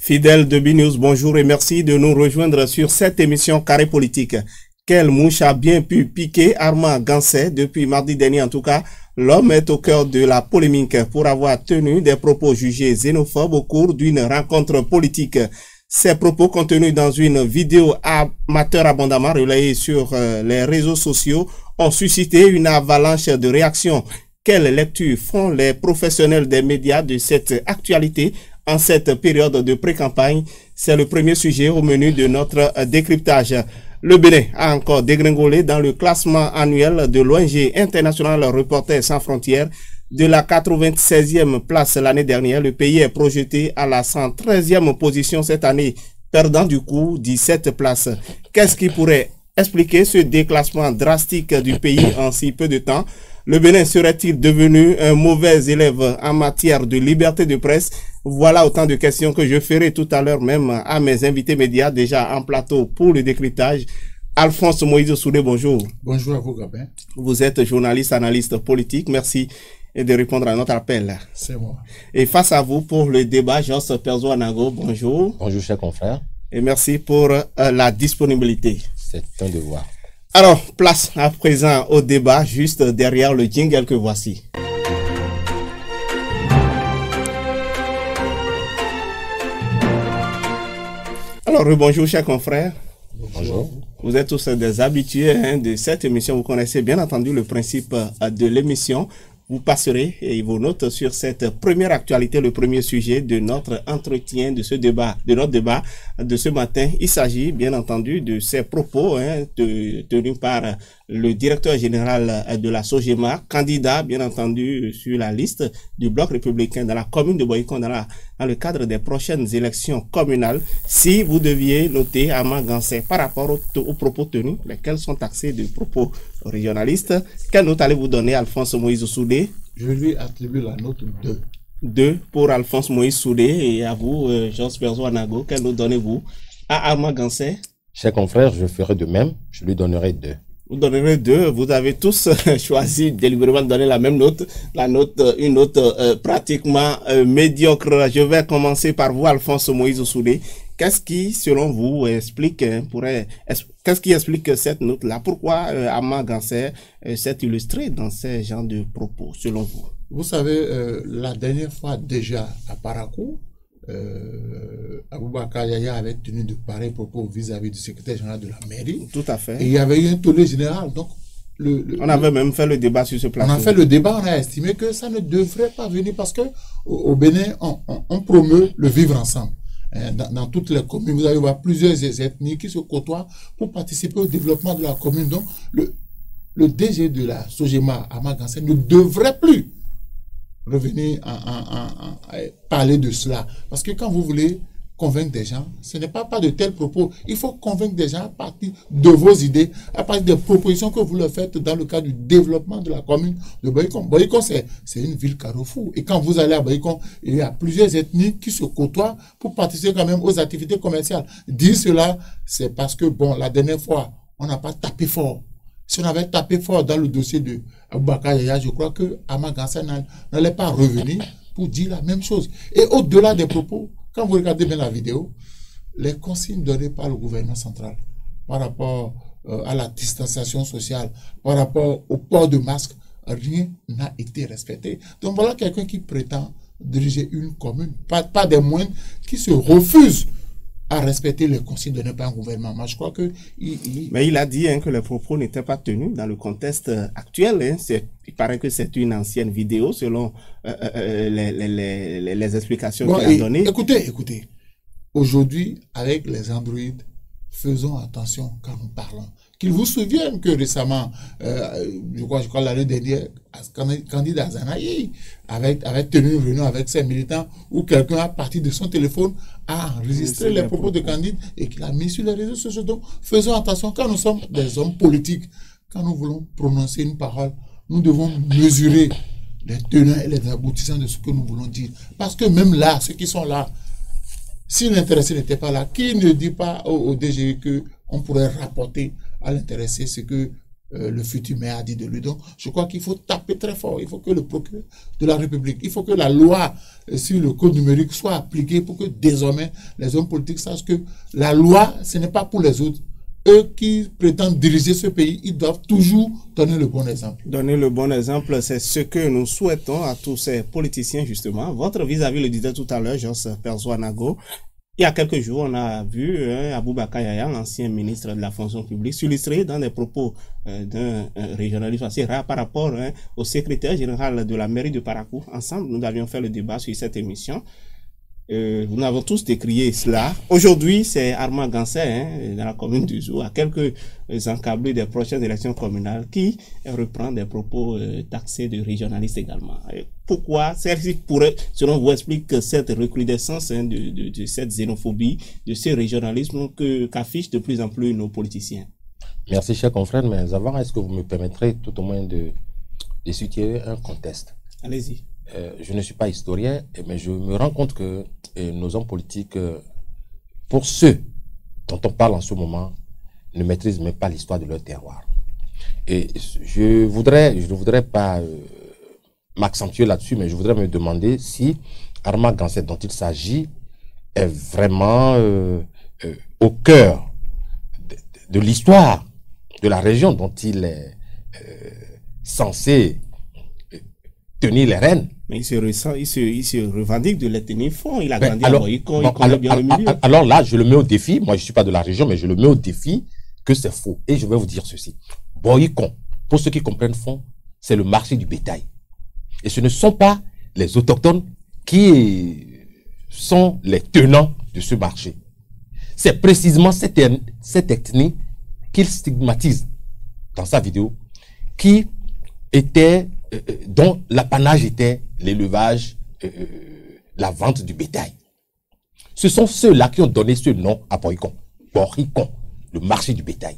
Fidèles de BNews, bonjour et merci de nous rejoindre sur cette émission Carré Politique. Quelle mouche a bien pu piquer Armand Ganset depuis mardi dernier en tout cas. L'homme est au cœur de la polémique pour avoir tenu des propos jugés xénophobes au cours d'une rencontre politique. Ces propos contenus dans une vidéo amateur abondamment relayée sur les réseaux sociaux ont suscité une avalanche de réactions. Quelle lecture font les professionnels des médias de cette actualité en cette période de pré-campagne? C'est le premier sujet au menu de notre décryptage. Le Bénin a encore dégringolé dans le classement annuel de l'ONG International Reporters sans frontières. De la 96e place l'année dernière, le pays est projeté à la 113e position cette année, perdant du coup 17 places. Qu'est-ce qui pourrait expliquer ce déclassement drastique du pays en si peu de temps? Le Bénin serait-il devenu un mauvais élève en matière de liberté de presse? Voilà autant de questions que je ferai tout à l'heure même à mes invités médias déjà en plateau pour le décryptage. Alphonse Moïse Soudé, bonjour. Bonjour à vous, Gabin. Vous êtes journaliste, analyste politique. Merci de répondre à notre appel. C'est moi. Et face à vous pour le débat, Joss Perzo Anago, bonjour. Bonjour, chers confrères. Et merci pour la disponibilité. C'est un devoir. Alors, place à présent au débat, juste derrière le jingle que voici. Alors, bonjour chers confrères. Bonjour. Vous êtes tous des habitués de cette émission. Vous connaissez bien entendu le principe de l'émission. Vous passerez et vos notes sur cette première actualité, le premier sujet de notre entretien, de ce débat, de notre débat de ce matin. Il s'agit bien entendu de ces propos tenus par le directeur général de la SOGEMA, candidat bien entendu sur la liste du bloc républicain dans la commune de Boycon dans le cadre des prochaines élections communales. Si vous deviez noter Armand Ganset par rapport aux propos tenus, lesquels sont taxés de propos régionalistes, quelle note allez-vous donner à Alphonse Moïse Soudé? Je lui attribue la note 2. 2 pour Alphonse Moïse Soudé. Et à vous, Joss Perzo Anago, quelle note donnez-vous à Armand Ganset? Chers confrères, je ferai de même. Je lui donnerai 2. Vous donnerez 2. Vous avez tous choisi délibérément de donner la même note. Une note pratiquement médiocre. Je vais commencer par vous, Alphonse Moïse Soudé. Qu'est-ce qui, selon vous, explique cette note-là? Pourquoi Armand Ganset s'est illustré dans ces genres de propos, selon vous? Vous savez, la dernière fois déjà à Parakou, Aboubakar Yaya avait tenu de pareils propos vis-à-vis du secrétaire général de la mairie. Tout à fait. Et il y avait eu un tollé général. Donc, on avait même fait le débat sur ce plateau. On a fait le débat, on a estimé que ça ne devrait pas venir parce que au Bénin, on promeut le vivre ensemble. Dans toutes les communes, vous allez voir plusieurs ethnies qui se côtoient pour participer au développement de la commune. Donc, le DG de la SOGEMA, Armand Ganset, ne devrait plus revenir à parler de cela. Parce que quand vous voulez convaincre des gens, ce n'est pas de tels propos. Il faut convaincre des gens à partir de vos idées, à partir des propositions que vous leur faites dans le cadre du développement de la commune de Boycon. Boycon, c'est une ville carrefour. Et quand vous allez à Boycon, il y a plusieurs ethnies qui se côtoient pour participer quand même aux activités commerciales. Dire cela, c'est parce que, bon, la dernière fois, on n'a pas tapé fort. Si on avait tapé fort dans le dossier de Aboubakar Yaya, je crois que Armand Ganset n'allait pas revenir pour dire la même chose. Et au-delà des propos, quand vous regardez bien la vidéo, les consignes données par le gouvernement central par rapport à la distanciation sociale, par rapport au port de masque, rien n'a été respecté. Donc voilà quelqu'un qui prétend diriger une commune, pas des moindres, qui se refuse à respecter les consignes données par un gouvernement. Moi, je crois que... Mais il a dit que les propos n'étaient pas tenus dans le contexte actuel. Il paraît que c'est une ancienne vidéo selon les explications qu'il a données. Écoutez. Aujourd'hui, avec les Android, faisons attention quand nous parlons. Qu'ils vous souviennent que récemment, je crois l'année dernière, candidat Zanaï avait tenu une réunion avec ses militants où quelqu'un a parti de son téléphone a enregistré les propos de Candide et qu'il a mis sur les réseaux sociaux. Donc, faisons attention quand nous sommes des hommes politiques, quand nous voulons prononcer une parole, nous devons mesurer les tenants et les aboutissants de ce que nous voulons dire. Parce que même là, ceux qui sont là, si l'intéressé n'était pas là, qui ne dit pas au DG qu'on pourrait rapporter à l'intéressé ce que le futur maire a dit de lui. Donc, je crois qu'il faut taper très fort. Il faut que le procureur de la République, il faut que la loi sur le code numérique soit appliquée pour que désormais les hommes politiques sachent que la loi, ce n'est pas pour les autres. Eux qui prétendent diriger ce pays, ils doivent toujours donner le bon exemple. Donner le bon exemple, c'est ce que nous souhaitons à tous ces politiciens, justement. Votre vis-à-vis le disait tout à l'heure, Jos Perzoanago. Il y a quelques jours, on a vu Aboubacar Yaya, ancien ministre de la fonction publique, s'illustrer dans des propos d'un régionaliste assez rare par rapport au secrétaire général de la mairie de Parakou. Ensemble, nous avions fait le débat sur cette émission. Nous avons tous décrié cela. Aujourd'hui, c'est Armand Gansé, dans la commune du Zou, à quelques encablés des prochaines élections communales, qui reprend des propos taxés de régionalistes également. Pourquoi celle-ci pourrait, selon vous, explique cette recrudescence de cette xénophobie, de ce régionalisme qu'affichent de plus en plus nos politiciens? Merci, cher confrère, mais avant, est-ce que vous me permettrez tout au moins de situer un contexte? Allez-y. Je ne suis pas historien, mais je me rends compte que nos hommes politiques, pour ceux dont on parle en ce moment, ne maîtrisent même pas l'histoire de leur terroir. Et je ne voudrais pas m'accentuer là-dessus, mais je voudrais me demander si Armand Gansé, dont il s'agit, est vraiment au cœur de l'histoire de la région dont il est censé tenir les rênes. Mais il se revendique de l'ethnie fond. Il a grandi à Boycon, il connaît bien le milieu. Alors là, je le mets au défi. Moi, je ne suis pas de la région, mais je le mets au défi que c'est faux. Et je vais vous dire ceci. Boycon, pour ceux qui comprennent fond, c'est le marché du bétail. Et ce ne sont pas les autochtones qui sont les tenants de ce marché. C'est précisément cette ethnie qu'il stigmatise dans sa vidéo, qui était, dont l'apanage était l'élevage, la vente du bétail. Ce sont ceux-là qui ont donné ce nom à Boycon. Boycon, le marché du bétail.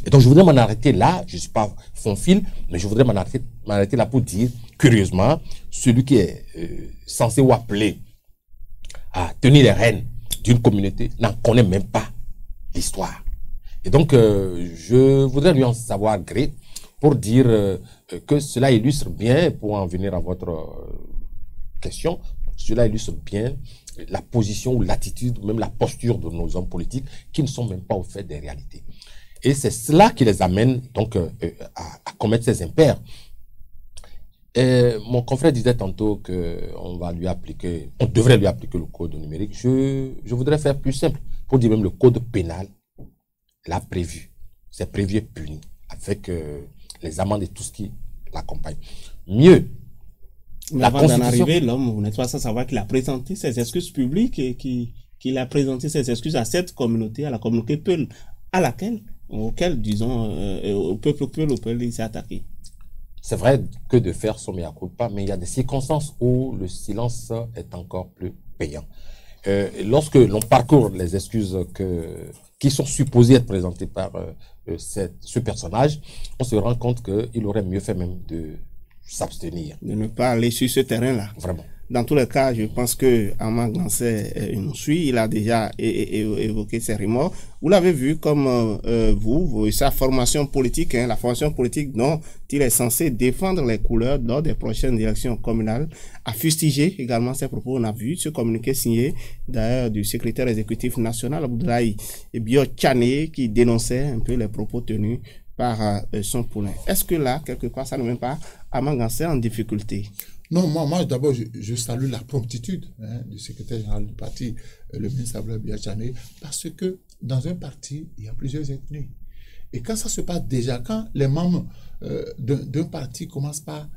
Et donc je voudrais m'en arrêter là, je ne suis pas fond fil, mais je voudrais m'arrêter là pour dire, curieusement, celui qui est censé ou appelé à tenir les rênes d'une communauté n'en connaît même pas l'histoire. Et donc je voudrais lui en savoir gré pour dire que cela illustre bien, pour en venir à votre question, cela illustre bien la position ou l'attitude, ou même la posture de nos hommes politiques qui ne sont même pas au fait des réalités. Et c'est cela qui les amène donc à commettre ces impairs. Mon confrère disait tantôt qu'on va lui appliquer, on devrait lui appliquer le code numérique. Je voudrais faire plus simple pour dire même le code pénal l'a prévu. C'est prévu et puni avec les amendes et tout ce qui l'accompagne. Mieux. Mais avant d'en arriver, l'homme, vous n'êtes pas sans savoir qu'il a présenté ses excuses publiques et qu'il a présenté ses excuses à cette communauté, à la communauté Peul, auquel, disons, au peuple Peul, il s'est attaqué. C'est vrai que de faire son mea culpa, mais il y a des circonstances où le silence est encore plus payant. Lorsque l'on parcourt les excuses qui sont supposées être présentées par ce personnage, on se rend compte qu'il aurait mieux fait même de s'abstenir. De ne pas aller sur ce terrain-là. Vraiment. Dans tous les cas, je pense que Armand Gansé nous suit. Il a déjà évoqué ses remords. Vous l'avez vu comme sa formation politique, la formation politique dont il est censé défendre les couleurs lors des prochaines élections communales, a fustigé également ses propos. On a vu ce communiqué signé d'ailleurs du secrétaire exécutif national, Abdoulaye Bio-Tchané, qui dénonçait un peu les propos tenus par son poulain. Est-ce que là, quelque part, ça ne met pas Armand Gansé en difficulté? Non, moi d'abord, je salue la promptitude du secrétaire général du parti, le ministre Abdoulaye Bio-Tchané, parce que dans un parti, il y a plusieurs ethnies. Et quand ça se passe déjà, quand les membres d'un parti commencent par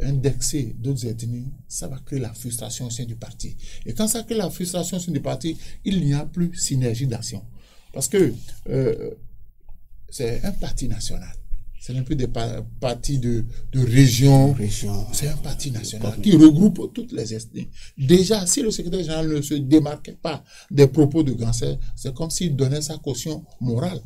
indexer d'autres ethnies, ça va créer la frustration au sein du parti. Et quand ça crée la frustration au sein du parti, il n'y a plus synergie d'action. Parce que c'est un parti national. C'est un peu des partis de région. C'est un parti national qui regroupe toutes les ethnies. Déjà, si le secrétaire général ne se démarquait pas des propos de Gansé, c'est comme s'il donnait sa caution morale.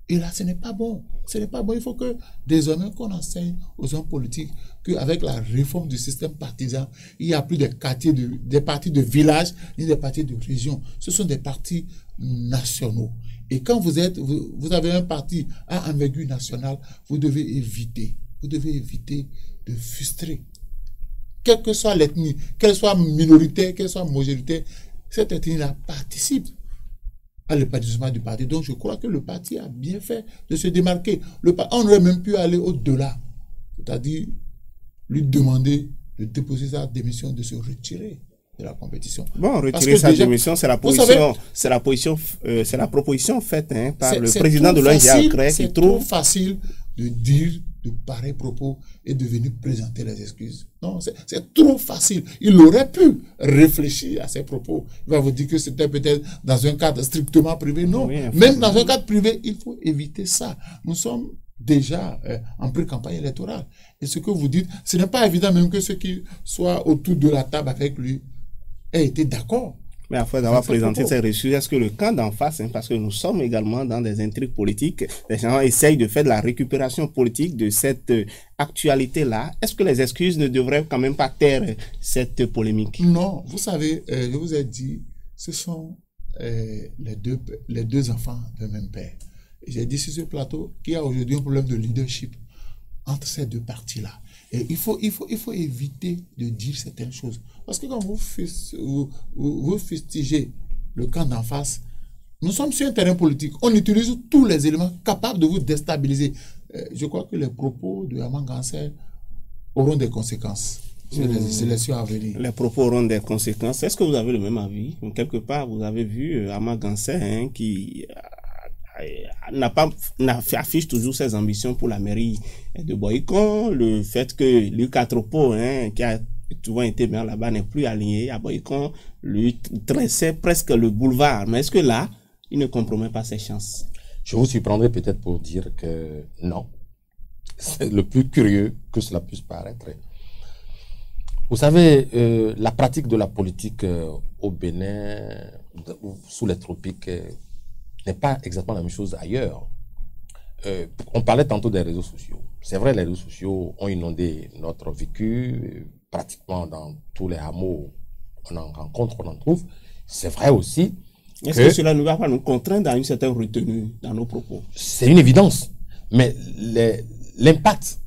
Et là, ce n'est pas bon. Ce n'est pas bon. Il faut que désormais qu'on enseigne aux hommes politiques qu'avec la réforme du système partisan, il n'y a plus des partis de village ni des partis de région. Ce sont des partis nationaux. Et quand vous avez un parti à envergure nationale, vous devez éviter de frustrer. Quelle que soit l'ethnie, qu'elle soit minoritaire, qu'elle soit majoritaire, cette ethnie-là participe à l'épanouissement du parti. Donc je crois que le parti a bien fait de se démarquer. On aurait même pu aller au-delà, c'est-à-dire lui demander de déposer sa démission, de se retirer de la compétition. Bon, retirer sa démission, c'est la proposition faite par le président de l'ONG Cré. C'est trop facile de dire de pareils propos et de venir présenter les excuses. Non, c'est trop facile. Il aurait pu réfléchir à ses propos. Il va vous dire que c'était peut-être dans un cadre strictement privé. Non, oui, même dans un cadre privé, il faut éviter ça. Nous sommes déjà en pré-campagne électorale. Et ce que vous dites, ce n'est pas évident même que ceux qui soient autour de la table avec lui aient été d'accord. Mais après avoir présenté ces reçus, est-ce que le camp d'en face, parce que nous sommes également dans des intrigues politiques, les gens essayent de faire de la récupération politique de cette actualité-là, est-ce que les excuses ne devraient quand même pas taire cette polémique? Non, vous savez, je vous ai dit, ce sont les deux enfants d'un même père. J'ai dit sur ce plateau qu'il y a aujourd'hui un problème de leadership entre ces deux partis-là. Et il faut éviter de dire certaines choses. Parce que quand vous fustigez le camp d'en face, nous sommes sur un terrain politique. On utilise tous les éléments capables de vous déstabiliser. Je crois que les propos de Armand Ganser auront des conséquences sur les élections à venir. Les propos auront des conséquences. Est-ce que vous avez le même avis? Quelque part, vous avez vu Armand Ganser qui affiche toujours ses ambitions pour la mairie de Boycon. Le fait que Luc Atropo, qui a souvent été maire là-bas, n'est plus aligné à Boycon, lui tressait presque le boulevard. Mais est-ce que là, il ne compromet pas ses chances? Je vous surprendrai peut-être pour dire que non. C'est le plus curieux que cela puisse paraître. Vous savez, la pratique de la politique au Bénin, sous les tropiques, n'est pas exactement la même chose ailleurs. On parlait tantôt des réseaux sociaux. C'est vrai, les réseaux sociaux ont inondé notre vécu, pratiquement dans tous les hameaux, on en rencontre, on en trouve. C'est vrai aussi. Est-ce que cela ne va pas nous contraindre à une certaine retenue dans nos propos? C'est une évidence. Mais l'impact,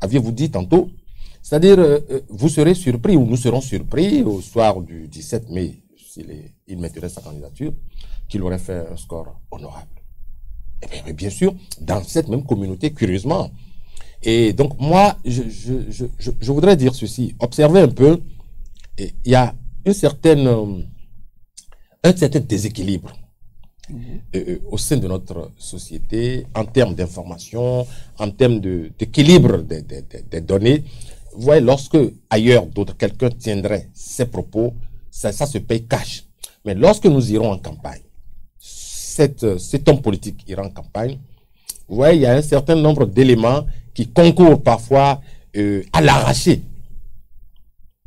aviez-vous dit tantôt, c'est-à-dire, vous serez surpris, ou nous serons surpris au soir du 17 mai, s'il mettrait sa candidature, qu'il aurait fait un score honorable. Et bien sûr, dans cette même communauté, curieusement. Et donc, moi, je voudrais dire ceci. Observez un peu, il y a un certain déséquilibre au sein de notre société en termes d'information, en termes d'équilibre des données. Vous voyez, lorsque ailleurs, quelqu'un tiendrait ses propos, ça se paye cash. Mais lorsque nous irons en campagne, cet homme politique ira en campagne, vous voyez, il y a un certain nombre d'éléments qui concourent parfois à l'arracher,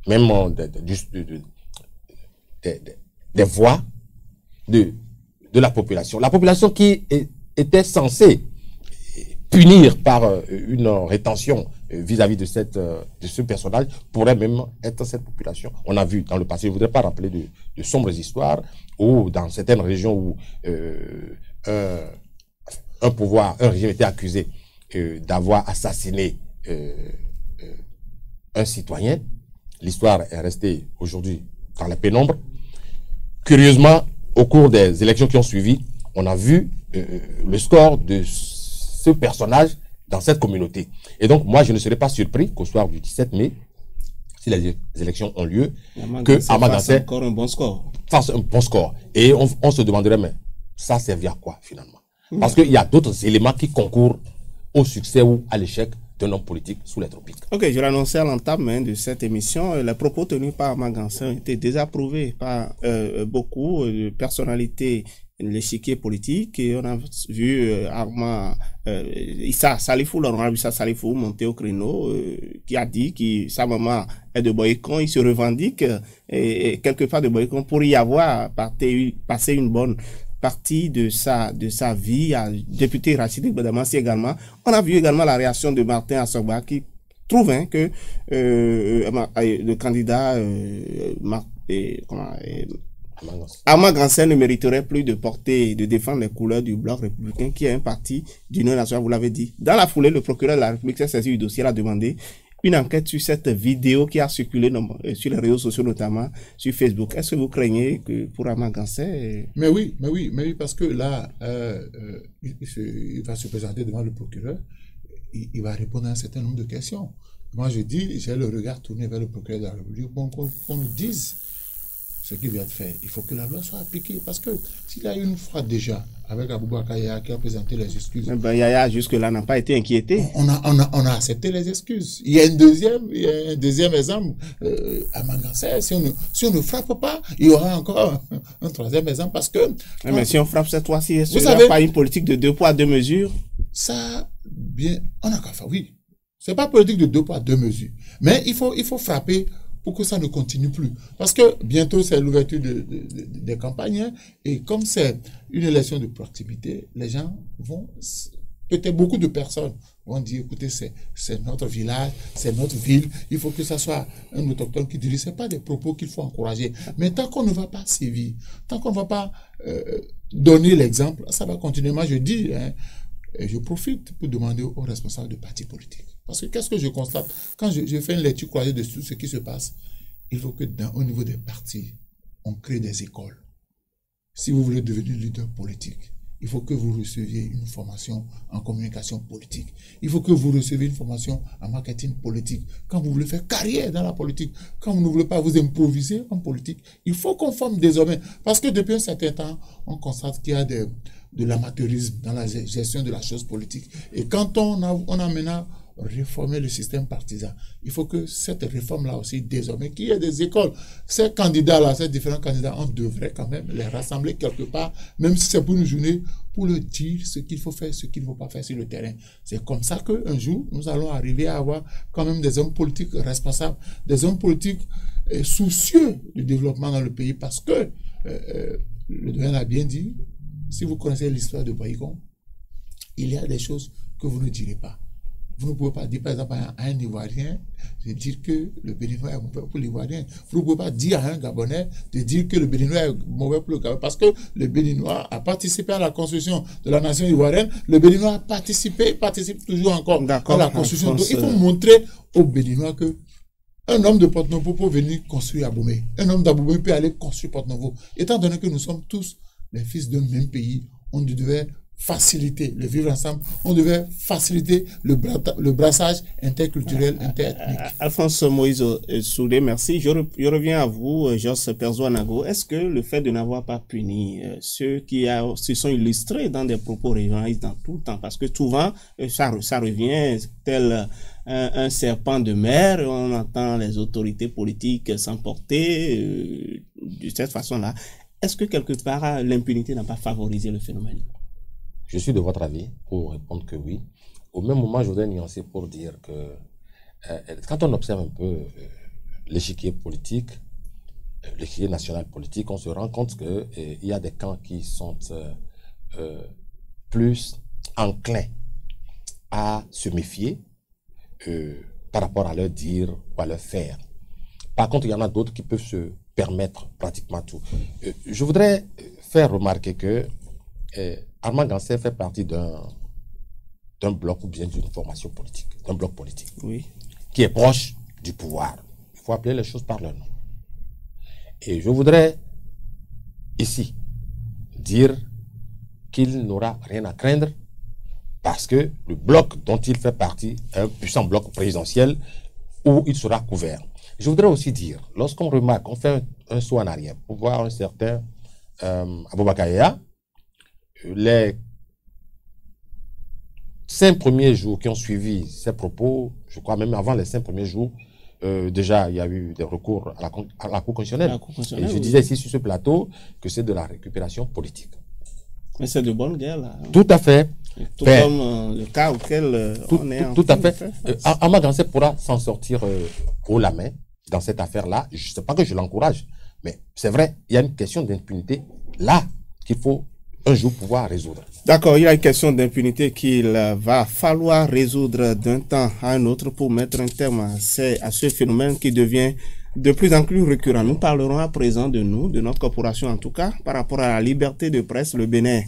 même des voix de la population. La population qui était censée punir par une rétention vis-à-vis de ce personnage pourrait même être cette population. On a vu dans le passé, je ne voudrais pas rappeler de sombres histoires, où dans certaines régions où un régime était accusé d'avoir assassiné un citoyen. L'histoire est restée aujourd'hui dans la pénombre. Curieusement, au cours des élections qui ont suivi, on a vu le score de ce personnage dans cette communauté. Et donc, moi, je ne serais pas surpris qu'au soir du 17 mai, si les élections ont lieu, que Armand Ganser encore un bon score. Fasse un bon score. Et on se demanderait, mais ça servait à quoi, finalement? Parce qu'il y a d'autres éléments qui concourent au succès ou à l'échec d'un homme politique sous les tropiques. Ok, je l'annonçais à l'entame de cette émission. Les propos tenus par Armand Ganser ont été désapprouvés par beaucoup de personnalités de l'échiquier politique. Et on a vu Armand Issa Salifou, l'honorable Issa Salifou, monter au créneau, qui a dit que sa maman est de Boycon. Il se revendique et quelque part de Boycon pour y avoir passé une bonne partie de sa vie à député Rachid Badamassi également. On a vu également la réaction de Martin Asogba qui trouve que le candidat Armand Gansé ne mériterait plus de porter et de défendre les couleurs du Bloc républicain, qui est un parti d'union nationale, vous l'avez dit. Dans la foulée, le procureur de la République s'est saisi du dossier, a demandé une enquête sur cette vidéo qui a circulé sur les réseaux sociaux, notamment sur Facebook. Est-ce que vous craignez que pour Armand Gansé... Mais oui, parce que là, il va se présenter devant le procureur, il va répondre à un certain nombre de questions. Moi, je dis, j'ai le regard tourné vers le procureur de la République pour qu'on nous dise ce qui vient de faire. Il faut que la loi soit appliquée. Parce que s'il y a une fois déjà, avec Aboubacar Yaya qui a présenté les excuses. Yaya, jusque-là, n'a pas été inquiété. On a accepté les excuses. Il y a un deuxième exemple. Armand Gansé, si on ne frappe pas, il y aura encore un troisième exemple. Parce que. Mais si on frappe cette fois-ci, est-ce qu'il n'y a pas une politique de 2 poids 2 mesures? Ça, bien, on a qu'à faire, oui. C'est pas politique de 2 poids 2 mesures. Mais il faut frapper pour que ça ne continue plus. Parce que bientôt, c'est l'ouverture des campagnes. Hein, et comme c'est une élection de proximité, les gens vont, peut-être beaucoup de personnes vont dire, écoutez, c'est notre village, c'est notre ville, il faut que ça soit un autochtone qui dirige. Ce n'est pas des propos qu'il faut encourager. Mais tant qu'on ne va pas sévir, tant qu'on ne va pas donner l'exemple, ça va continuer. Moi, je dis, hein, et je profite pour demander aux responsables de partis politiques. Parce que qu'est-ce que je constate? Quand je fais une lecture croisée de tout ce qui se passe, il faut que au niveau des partis, on crée des écoles. Si vous voulez devenir leader politique, il faut que vous receviez une formation en communication politique. Il faut que vous receviez une formation en marketing politique. Quand vous voulez faire carrière dans la politique, quand vous ne voulez pas vous improviser en politique, il faut qu'on forme désormais. Parce que depuis un certain temps, on constate qu'il y a de l'amateurisme dans la gestion de la chose politique. Et quand on a maintenant réformé le système partisan, il faut que cette réforme-là aussi, désormais, qu'il y ait des écoles. Ces candidats-là, ces différents candidats, on devrait quand même les rassembler quelque part, même si c'est pour une journée, pour leur dire ce qu'il faut faire, ce qu'il ne faut pas faire sur le terrain. C'est comme ça qu'un jour, nous allons arriver à avoir quand même des hommes politiques responsables, des hommes politiques soucieux du développement dans le pays, parce que, le doyen a bien dit, si vous connaissez l'histoire de Boycon, il y a des choses que vous ne direz pas. Vous ne pouvez pas dire, par exemple, à un Ivoirien de dire que le Béninois est mauvais pour l'Ivoirien. Vous ne pouvez pas dire à un Gabonais de dire que le Béninois est mauvais pour le Gabon. Parce que le Béninois a participé à la construction de la nation ivoirienne. Le Béninois participe toujours encore à la construction. Donc, il faut montrer aux Béninois que un homme de Porto-Novo peut venir construire Abomey. Un homme d'Abomey peut aller construire Porto-Novo. Étant donné que nous sommes tous les fils d'un même pays, on devait faciliter le vivre ensemble, on devait faciliter le brassage interculturel, interethnique. Alphonse Moïse Soudé, merci. Je reviens à vous, Jos Perzo-Anago. Est-ce que le fait de n'avoir pas puni ceux qui se sont illustrés dans des propos régionalistes dans tout le temps, parce que souvent, ça revient tel un serpent de mer, on entend les autorités politiques s'emporter de cette façon-là. Est-ce que quelque part, l'impunité n'a pas favorisé le phénomène? Je suis de votre avis pour répondre que oui. Au même moment, je voudrais nuancer pour dire que quand on observe un peu l'échiquier politique, l'échiquier national politique, on se rend compte qu'il y a des camps qui sont plus enclins à se méfier par rapport à leur dire ou à leur faire. Par contre, il y en a d'autres qui peuvent se permettre pratiquement tout. Je voudrais faire remarquer que Armand Gansé fait partie d'un bloc ou bien d'une formation politique, d'un bloc politique, oui, qui est proche du pouvoir. Il faut appeler les choses par leur nom. Et je voudrais ici dire qu'il n'aura rien à craindre parce que le bloc dont il fait partie est un puissant bloc présidentiel où il sera couvert. Je voudrais aussi dire, lorsqu'on remarque, on fait un saut en arrière pour voir un certain Aboubacar Yaya, les 5 premiers jours qui ont suivi ces propos, je crois même avant les 5 premiers jours, déjà il y a eu des recours à la Cour constitutionnelle. Et je disais ici sur ce plateau que c'est de la récupération politique. Mais c'est de bonne guerre là. Tout à fait. Tout comme le cas auquel on est en tout à fait. Armand Gansé pourra s'en sortir haut la main dans cette affaire-là. Je ne sais pas que je l'encourage, mais c'est vrai, il y a une question d'impunité là qu'il faut un jour pouvoir résoudre. D'accord, il y a une question d'impunité qu'il va falloir résoudre d'un temps à un autre pour mettre un terme à ce phénomène qui devient de plus en plus récurrent. Nous parlerons à présent de nous, de notre corporation en tout cas, par rapport à la liberté de presse. Le Bénin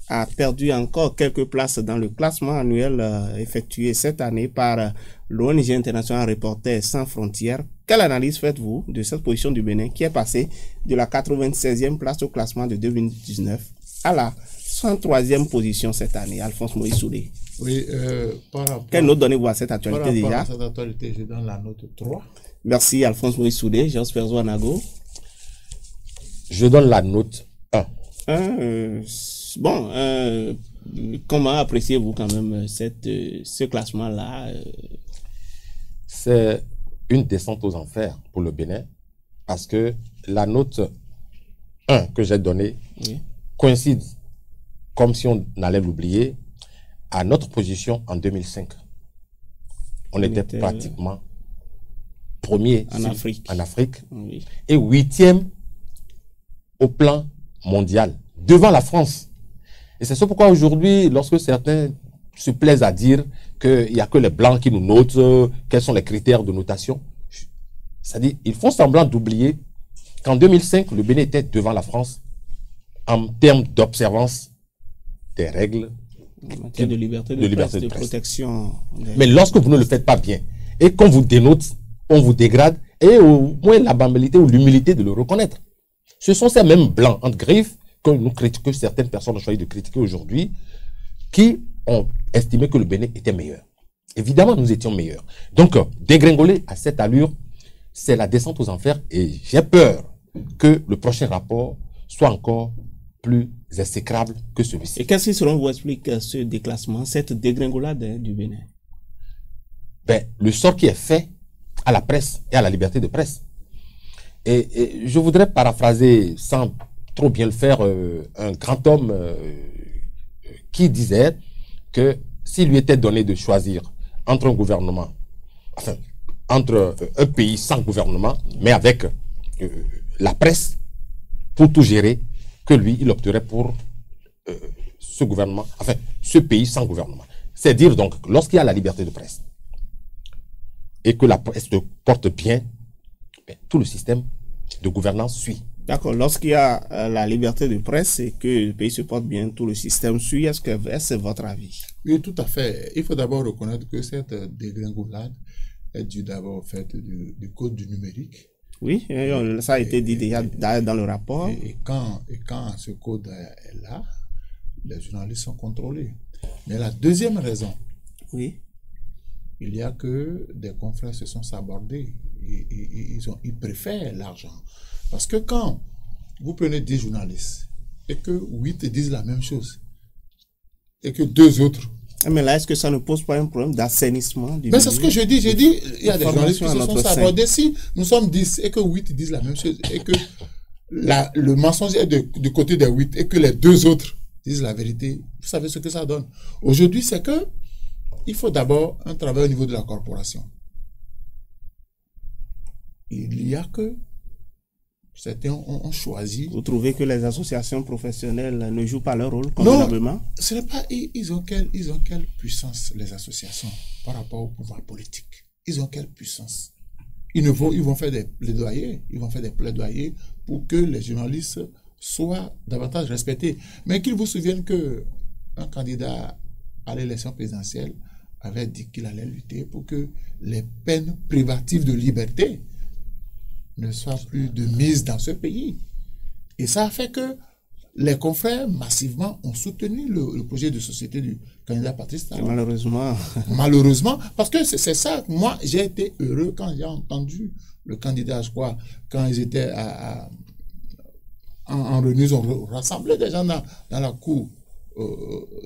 a perdu encore quelques places dans le classement annuel effectué cette année par l'ONG internationale Reporters sans frontières. Quelle analyse faites-vous de cette position du Bénin qui est passée de la 96e place au classement de 2019 à la 103e position cette année? Alphonse Moïse Soudé. Oui, par rapport... Quelle note donnez-vous à cette actualité déjà? Par rapport à cette actualité, je donne la note 3. Merci Alphonse Moïse Soudé. Jasper Zouanago. Je donne la note 1. Comment appréciez-vous quand même ce classement-là? C'est une descente aux enfers pour le Bénin parce que la note 1 que j'ai donnée coïncide, comme si on allait l'oublier, à notre position en 2005. On était pratiquement premier en Afrique et 8e au plan mondial, devant la France. Et c'est ça pourquoi aujourd'hui, lorsque certains se plaisent à dire qu'il n'y a que les Blancs qui nous notent, quels sont les critères de notation, c'est-à-dire ils font semblant d'oublier qu'en 2005, le Bénin était devant la France en termes d'observance des règles en matière de liberté de presse, de protection. Mais lorsque vous ne le faites pas bien et qu'on vous dénote, on vous dégrade, et au moins la banalité ou l'humilité de le reconnaître. Ce sont ces mêmes Blancs entre griffes que certaines personnes ont choisi de critiquer aujourd'hui, qui ont estimé que le Bénin était meilleur. Évidemment, nous étions meilleurs. Donc, dégringoler à cette allure, c'est la descente aux enfers, et j'ai peur que le prochain rapport soit encore plus exécrable que celui-ci. Et qu'est-ce qui, selon vous, explique ce déclassement, cette dégringolade du Bénin? Le sort qui est fait à la presse et à la liberté de presse. Et je voudrais paraphraser, sans trop bien le faire, un grand homme qui disait que s'il lui était donné de choisir entre un gouvernement, enfin, entre un pays sans gouvernement, mais avec la presse pour tout gérer, que lui, il opterait pour ce gouvernement, enfin, ce pays sans gouvernement. C'est dire donc, lorsqu'il y a la liberté de presse et que la presse se porte bien, tout le système de gouvernance suit. D'accord. Lorsqu'il y a la liberté de presse et que le pays se porte bien, tout le système suit. Est-ce que c'est votre avis? Oui, tout à fait. Il faut d'abord reconnaître que cette dégringolade est due d'abord au fait du code du numérique. Oui, ça a été dit déjà dans le rapport. Et quand ce code est là, les journalistes sont contrôlés. Mais la deuxième raison, oui, il y a que des confrères se sont sabordés. Ils préfèrent l'argent. Parce que quand vous prenez 10 journalistes et que 8 disent la même chose et que 2 autres... Mais là, est-ce que ça ne pose pas un problème d'assainissement du Mais c'est ce que je dis. J'ai dit, il y a des journalistes qui se sont sabordés. Si nous sommes 10 et que 8 disent la même chose et que le mensonge est du côté des 8 et que les 2 autres disent la vérité, vous savez ce que ça donne. Aujourd'hui, c'est que il faut d'abord un travail au niveau de la corporation. Il y a que certains ont choisi. Vous trouvez que les associations professionnelles ne jouent pas leur rôle convenablement? Non, ce n'est pas. Ils ont quelle puissance, les associations, par rapport au pouvoir politique? Ils ont quelle puissance? Ils vont faire des plaidoyers. Ils vont faire des plaidoyers pour que les journalistes soient davantage respectés. Mais qu'ils vous souviennent qu'un candidat à l'élection présidentielle avait dit qu'il allait lutter pour que les peines privatives de liberté ne soient plus de mise dans ce pays. Et ça a fait que les confrères massivement ont soutenu le projet de société du candidat Patrice Talon. Malheureusement, parce que c'est ça. Moi, j'ai été heureux quand j'ai entendu le candidat, je crois, quand ils étaient en remise, on rassemblait des gens dans la cour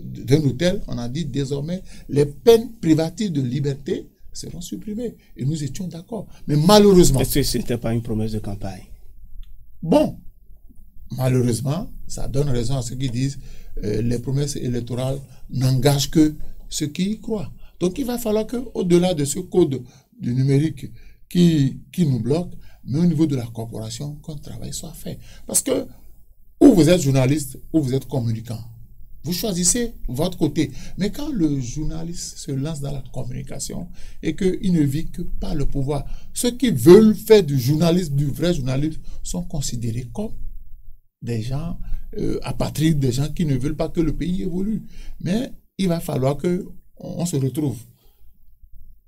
d'un hôtel. On a dit désormais les peines privatives de liberté seront supprimées. Et nous étions d'accord. Mais malheureusement... Est-ce que ce n'était pas une promesse de campagne? Bon, malheureusement, ça donne raison à ceux qui disent les promesses électorales n'engagent que ceux qui y croient. Donc il va falloir qu'au-delà de ce code du numérique qui nous bloque, mais au niveau de la corporation, qu'un travail soit fait. Parce que, ou vous êtes journaliste, ou vous êtes communicant. Vous choisissez votre côté. Mais quand le journaliste se lance dans la communication et qu'il ne vit que par le pouvoir, ceux qui veulent faire du journalisme, du vrai journalisme, sont considérés comme des gens apatrides, des gens qui ne veulent pas que le pays évolue. Mais il va falloir qu'on se retrouve.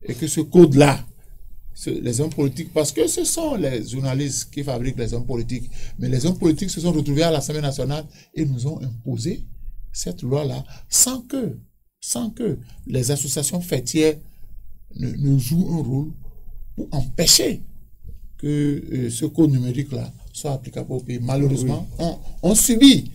Et que ce code-là, les hommes politiques, parce que ce sont les journalistes qui fabriquent les hommes politiques, mais les hommes politiques se sont retrouvés à l'Assemblée nationale et nous ont imposé cette loi-là sans que les associations fêtières ne jouent un rôle pour empêcher que ce code numérique-là soit applicable au pays. Malheureusement, on subit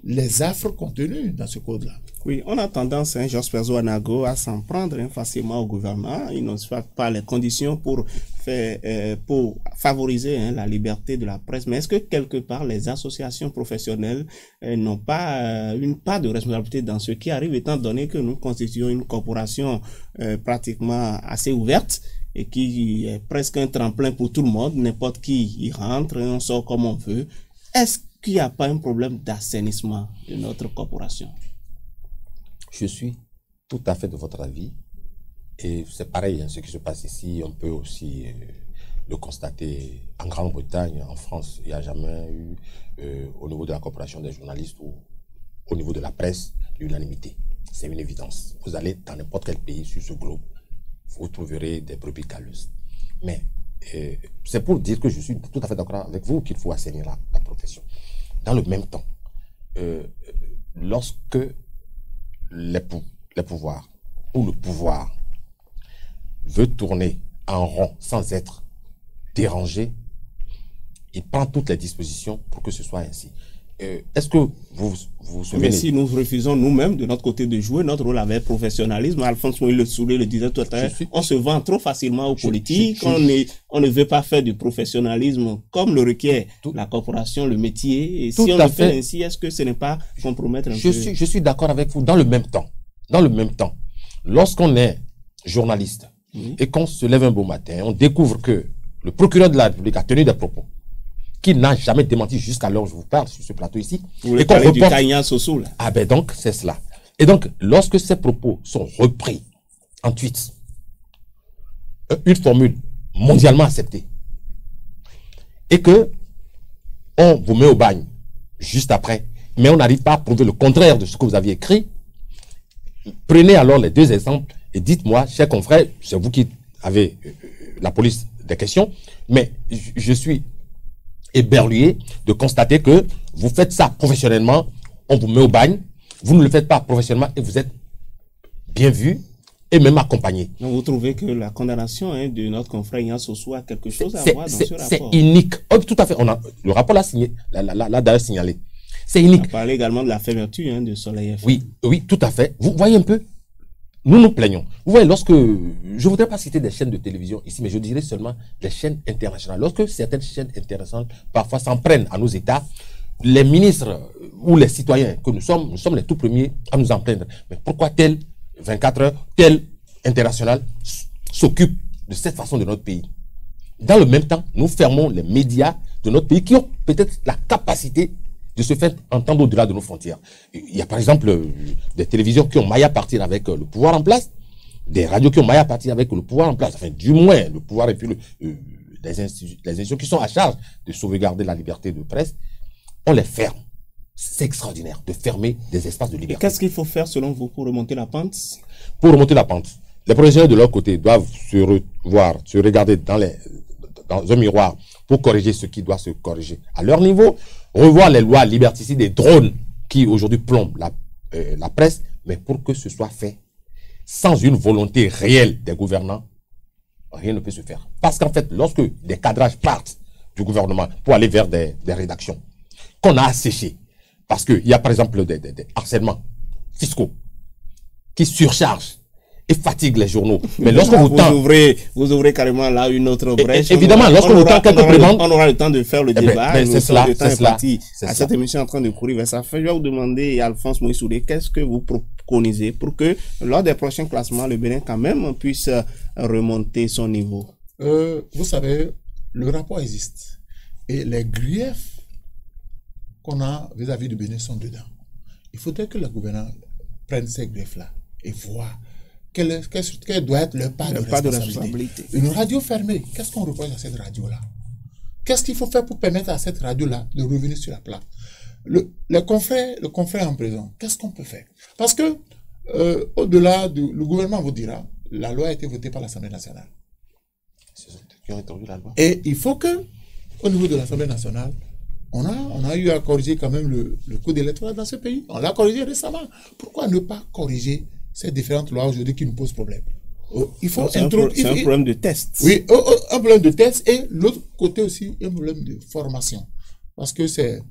les affres contenus dans ce code-là. Oui, on a tendance, Georges Perzo-Anago, à s'en prendre facilement au gouvernement. Ils n'ont pas les conditions pour favoriser la liberté de la presse. Mais est-ce que quelque part, les associations professionnelles n'ont pas une part de responsabilité dans ce qui arrive, étant donné que nous constituons une corporation pratiquement assez ouverte et qui est presque un tremplin pour tout le monde, n'importe qui y rentre et on sort comme on veut. Est-ce qu'il n'y a pas un problème d'assainissement de notre corporation? Je suis tout à fait de votre avis. Et c'est pareil, ce qui se passe ici, on peut aussi le constater en Grande-Bretagne, en France. Il n'y a jamais eu, au niveau de la corporation des journalistes ou au niveau de la presse, l'unanimité. C'est une évidence. Vous allez dans n'importe quel pays sur ce globe, vous trouverez des brebis galeuses. Mais c'est pour dire que je suis tout à fait d'accord avec vous qu'il faut assainir la profession. Dans le même temps, lorsque les pouvoirs ou le pouvoir veut tourner en rond sans être dérangé, il prend toutes les dispositions pour que ce soit ainsi. Est-ce que vous vous souvenez? Mais si nous refusons nous-mêmes de notre côté de jouer notre rôle avec professionnalisme, Alphonse Moïse Le Soulé le disait tout à l'heure, on se vend trop facilement aux politiques, on ne veut pas faire du professionnalisme comme le requiert la corporation, le métier. Et si on le fait ainsi, est-ce que ce n'est pas compromettre un peu? Je suis d'accord avec vous. Dans le même temps, lorsqu'on est journaliste et qu'on se lève un beau matin, on découvre que le procureur de la République a tenu des propos qui n'a jamais démenti jusqu'à l'heure où je vous parle sur ce plateau ici. Vous voulez parler du cas Ignace Sossou, là. Ah ben donc, c'est cela. Et donc, lorsque ces propos sont repris en tweet, une formule mondialement acceptée, et que on vous met au bagne juste après, mais on n'arrive pas à prouver le contraire de ce que vous aviez écrit, prenez alors les deux exemples et dites-moi, chers confrères, c'est vous qui avez la police des questions, mais je suis éberlué de constater que vous faites ça professionnellement, on vous met au bagne, vous ne le faites pas professionnellement et vous êtes bien vu et même accompagné. Donc vous trouvez que la condamnation de notre confrère Ignace Sossou a quelque chose à voir dans ce rapport? C'est unique. Oh, tout à fait. Le rapport l'a signé, l'a d'ailleurs signalé. C'est unique. On parlait également de la fermeture de Soleil FM. Oui, tout à fait. Vous voyez un peu, nous nous plaignons. Vous voyez, lorsque, je ne voudrais pas citer des chaînes de télévision ici, mais je dirais seulement des chaînes internationales. Lorsque certaines chaînes internationales parfois s'en prennent à nos États, les ministres ou les citoyens que nous sommes les tout premiers à nous en plaindre. Mais pourquoi tel 24 heures, tel international s'occupe de cette façon de notre pays? Dans le même temps, nous fermons les médias de notre pays qui ont peut-être la capacité de se faire entendre au-delà de nos frontières. Il y a par exemple des télévisions qui ont maille à partir avec le pouvoir en place, des radios qui ont maille à partir avec le pouvoir en place, enfin du moins le pouvoir et puis les institutions qui sont à charge de sauvegarder la liberté de presse, on les ferme. C'est extraordinaire de fermer des espaces de liberté. Qu'est-ce qu'il faut faire selon vous pour remonter la pente? Pour remonter la pente, les professionnels de leur côté doivent se revoir, se regarder dans un miroir pour corriger ce qui doit se corriger à leur niveau, revoir les lois liberticides des drones qui aujourd'hui plombent la presse, mais pour que ce soit fait sans une volonté réelle des gouvernants, rien ne peut se faire. Parce qu'en fait, lorsque des cadrages partent du gouvernement pour aller vers des rédactions qu'on a asséchées, parce qu'il y a par exemple des harcèlements fiscaux qui surchargent et fatigue les journaux. Mais lorsque vous ouvrez carrément là une autre brèche. Évidemment, lorsque vous tend quelques prébendes, on aura le temps de faire le débat. C'est cela. Cette émission est en train de courir vers sa fin. Je vais vous demander, Alphonse Moïse Soulé, qu'est-ce que vous préconisez pour que lors des prochains classements, le Bénin quand même puisse remonter son niveau? Vous savez, le rapport existe et les griefs qu'on a vis-à-vis du Bénin sont dedans. il faudrait que le gouvernement prenne ces griefs-là et voit quelle doit être leur part de responsabilité. Une radio fermée, qu'est-ce qu'on reproche à cette radio-là? Qu'est-ce qu'il faut faire pour permettre à cette radio-là de revenir sur la place? Le confrère en prison, qu'est-ce qu'on peut faire? Parce que, au-delà le gouvernement vous dira, la loi a été votée par l'Assemblée nationale. Qui ont introduit la loi. Et il faut que, au niveau de l'Assemblée nationale, on a eu à corriger quand même le code électoral dans ce pays. On l'a corrigé récemment. Pourquoi ne pas corriger ces différentes lois aujourd'hui qui nous posent problème? Il faut c'est un problème de test. Oui, un problème de test et l'autre côté aussi, un problème de formation. Parce que c'est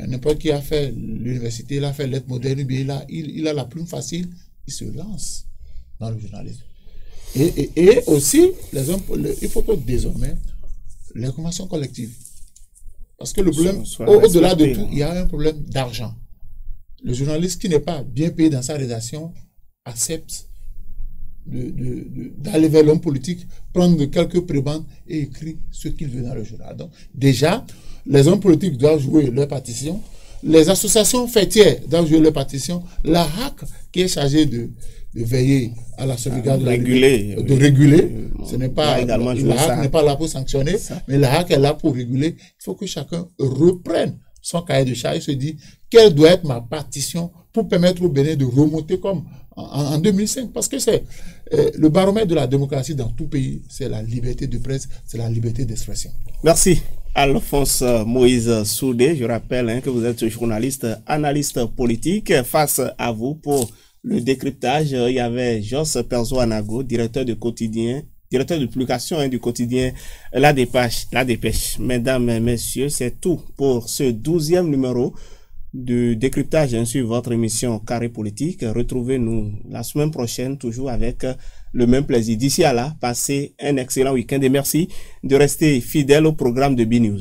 n'importe qui a fait l'université, il a fait lettres modernes, il a la plume facile, il se lance dans le journalisme. Et aussi, il faut que désormais, les conventions collectives. Parce que le problème, au-delà de tout, il y a un problème d'argent. Le journaliste qui n'est pas bien payé dans sa rédaction accepte d'aller vers l'homme politique, prendre quelques prébendes et écrire ce qu'il veut dans le journal. Donc, déjà, les hommes politiques doivent jouer leur partition, les associations fêtières doivent jouer leur partition, la HAC qui est chargée de veiller à la sauvegarde de réguler. Ce n'est pas, la HAC n'est pas là pour sanctionner, mais la HAC est là pour réguler. Il faut que chacun reprenne son cahier de charge et se dise quelle doit être ma partition pour permettre au Bénin de remonter comme en 2005. Parce que c'est le baromètre de la démocratie dans tout pays, c'est la liberté de presse, c'est la liberté d'expression. Merci. Alphonse Moïse Soudé, je rappelle que vous êtes journaliste, analyste politique. Face à vous pour le décryptage, il y avait Jos Perzo-Anago, directeur de publication du quotidien La Dépêche. Mesdames et messieurs, c'est tout pour ce 12e numéro de décryptage sur votre émission Carré Politique. Retrouvez-nous la semaine prochaine, toujours avec le même plaisir. D'ici à là, passez un excellent week-end et merci de rester fidèle au programme de BNews.